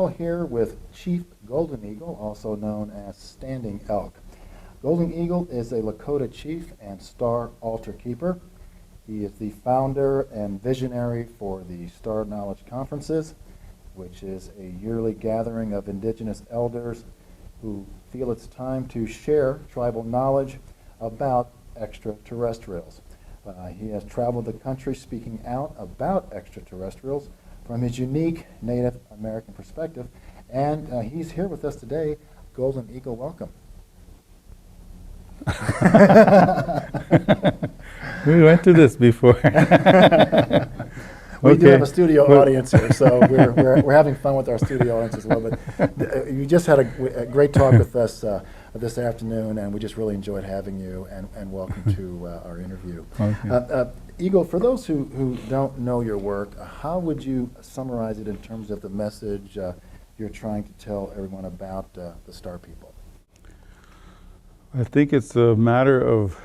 all here with Chief Golden Eagle, also known as Standing Elk. Golden Eagle is a Lakota chief and star altar keeper. He is the founder and visionary for the Star Knowledge Conferences, which is a yearly gathering of indigenous elders who feel it's time to share tribal knowledge about extraterrestrials. He has traveled the country speaking out about extraterrestrials from his unique Native American perspective, and he's here with us today. Golden Eagle, welcome. We went through this before. We do have a studio audience here, so we're having fun with our studio audience as well. But you just had a great talk with us this afternoon, and we just really enjoyed having you, and welcome to our interview. Okay. Eagle, for those who don't know your work, how would you summarize it in terms of the message you're trying to tell everyone about the Star People? I think it's a matter of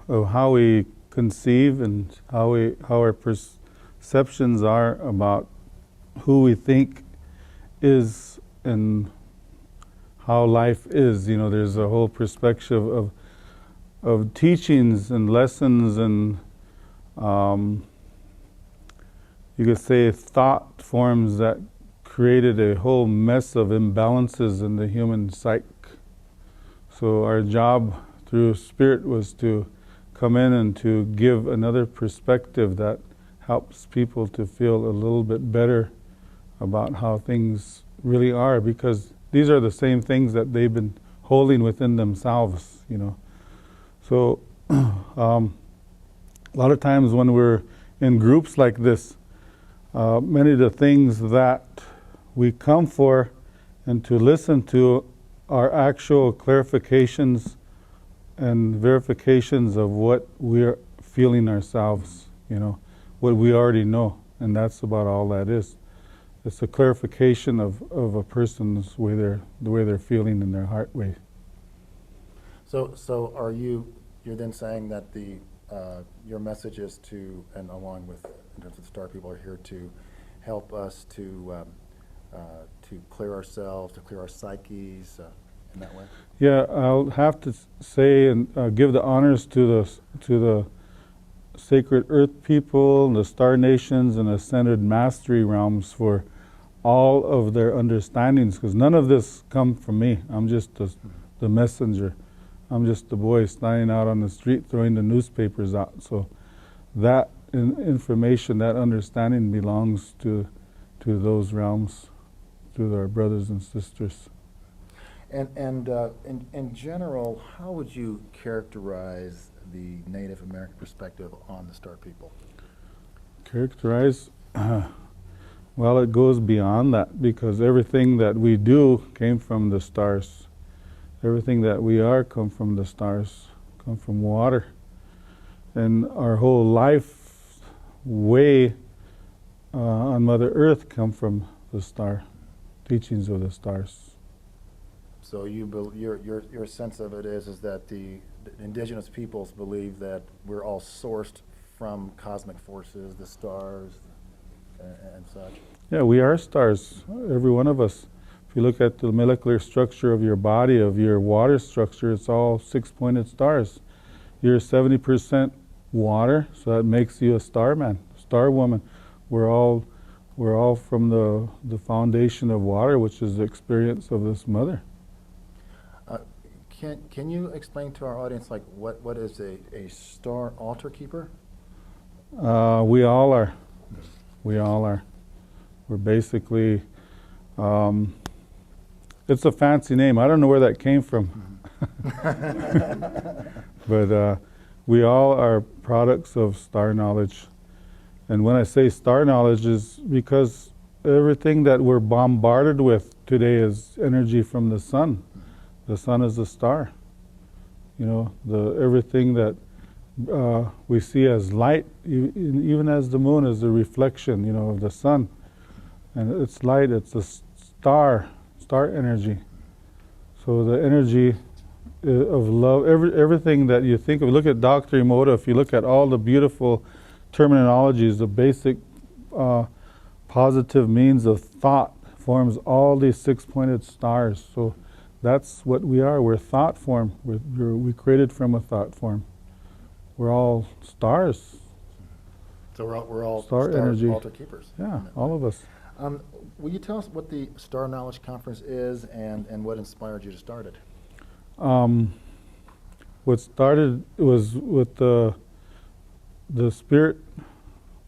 how we conceive and how our perceptions are about who we think is and how life is. You know, there's a whole perspective of teachings and lessons and you could say thought forms that created a whole mess of imbalances in the human psyche. So our job through Spirit was to come in and to give another perspective that helps people to feel a little bit better about how things really are, because these are the same things that they've been holding within themselves, you know. So a lot of times when we're in groups like this, many of the things that we come for and to listen to are actual clarifications and verifications of what we're feeling ourselves, you know, what we already know, and that's about all that is. It's a clarification of a person's the way they're feeling in their heart way. So you're then saying that your message is to, and along with in terms of the Star People, are here to help us to clear ourselves, to clear our psyches in that way? Yeah, I'll have to say and give the honors to the sacred earth people, the star nations, and ascended mastery realms for all of their understandings, because none of this come from me. I'm just the messenger. I'm just the boy standing out on the street throwing the newspapers out. So that information, that understanding belongs to those realms, to our brothers and sisters. And in general, how would you characterize the Native American perspective on the Star People? Characterize? Well, it goes beyond that, because everything that we do came from the stars. Everything that we are come from the stars, come from water. And our whole life way on Mother Earth come from the star, teachings of the stars. So your sense of it is that the indigenous peoples believe that we're all sourced from cosmic forces, the stars, and such. Yeah, we are stars, every one of us. If you look at the molecular structure of your body, of your water structure, it's all six-pointed stars. You're 70% water, so that makes you a star man, star woman. We're all from the foundation of water, which is the experience of this mother. Can you explain to our audience, like, what is a star altar keeper? We all are. We all are. We're basically, it's a fancy name. I don't know where that came from. But we all are products of star knowledge. And when I say star knowledge, is because everything that we're bombarded with today is energy from the sun. The sun is a star. You know, everything that we see as light, even as the moon is a reflection, you know, of the sun. And it's light, it's a star energy. So the energy of love, everything that you think of, look at Dr. Emoto, if you look at all the beautiful terminologies, the basic positive means of thought forms all these six-pointed stars. So that's what we are. We're thought form. We created from a thought form. We're all stars. So we're all Star energy. altar keepers. Yeah, all of us. Will you tell us what the Star Knowledge Conference is and what inspired you to start it? What started was with the spirit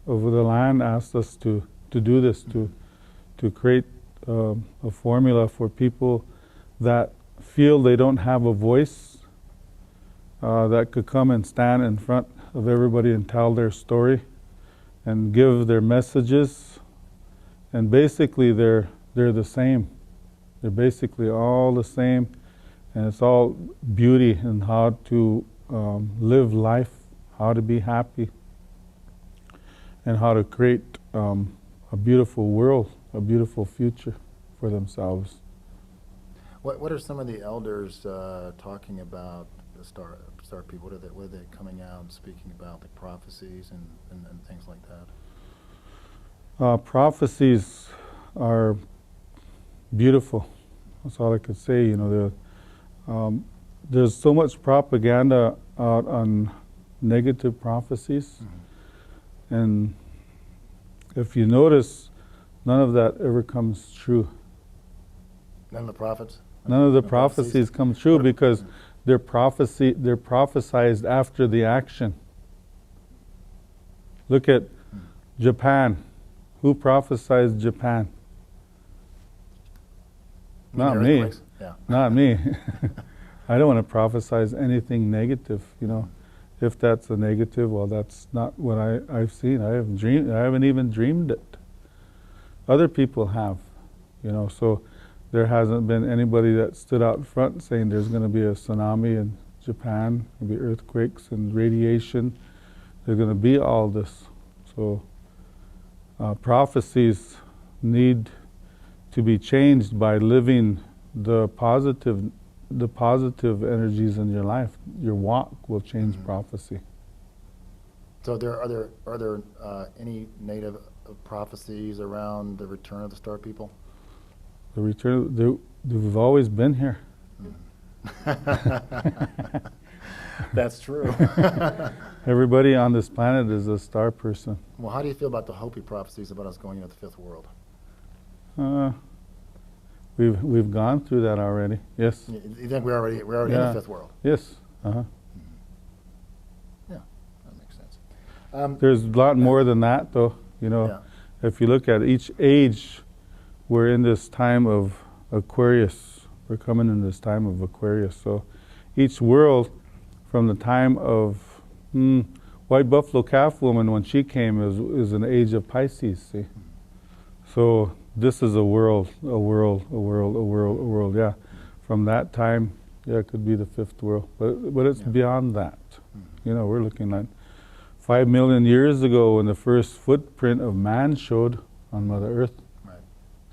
of the land asked us to do this, to create a formula for people that feel they don't have a voice, that could come and stand in front of everybody and tell their story and give their messages. And basically they're the same. They're basically all the same, and it's all beauty and how to live life, how to be happy, and how to create a beautiful world, a beautiful future for themselves. What are some of the elders talking about the star people? What are they coming out and speaking about, like prophecies and things like that? Prophecies are beautiful. That's all I could say. You know, there's so much propaganda out on negative prophecies, and if you notice, none of that ever comes true. None of the prophets? None of the prophecies come true because they're prophesized after the action. Look at Japan. Who prophesied Japan? Not me. Yeah. Not me. I don't want to prophesize anything negative, you know. If that's a negative, well, that's not what I've seen. I haven't even dreamed it. Other people have, you know, so there hasn't been anybody that stood out front saying there's going to be a tsunami in Japan, there'll be earthquakes and radiation. There's going to be all this. So prophecies need to be changed by living the positive energies in your life. Your walk will change prophecy. So are there any native prophecies around the return of the star people? The return, they've always been here. That's true. Everybody on this planet is a star person. Well, how do you feel about the Hopi prophecies about us going into the fifth world? We've gone through that already. Yes. You think we're already in the fifth world? Yes. Yeah, that makes sense. There's a lot more than that, though. You know, Yeah. if you look at each age, we're in this time of Aquarius. We're coming in this time of Aquarius. So each world, from the time of White Buffalo Calf Woman, when she came, is an age of Pisces, see? So this is a world, yeah. From that time, yeah, it could be the fifth world. But it's beyond that. You know, we're looking at 5 million years ago when the first footprint of man showed on Mother Earth. Right.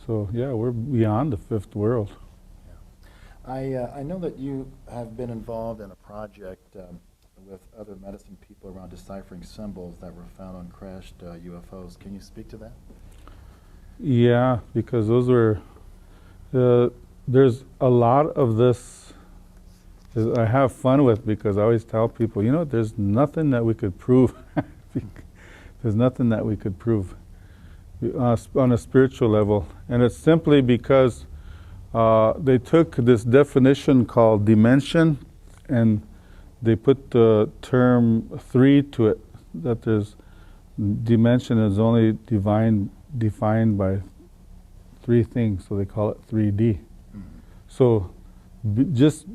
So yeah, we're beyond the fifth world. Yeah. I know that you have been involved in a project with other medicine people around deciphering symbols that were found on crashed UFOs. Can you speak to that? Yeah, because those were, there's a lot of this I have fun with, because I always tell people, you know, there's nothing that we could prove. There's nothing that we could prove on a spiritual level. And it's simply because they took this definition called dimension and they put the term 3 to it, that there's dimension is only defined by 3 things, so they call it 3D. So just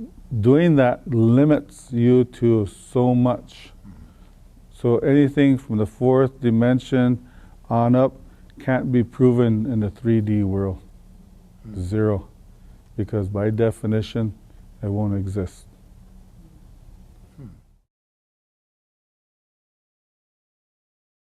doing that limits you to so much. So anything from the 4th dimension on up can't be proven in the 3D world. 0. Because by definition, it won't exist.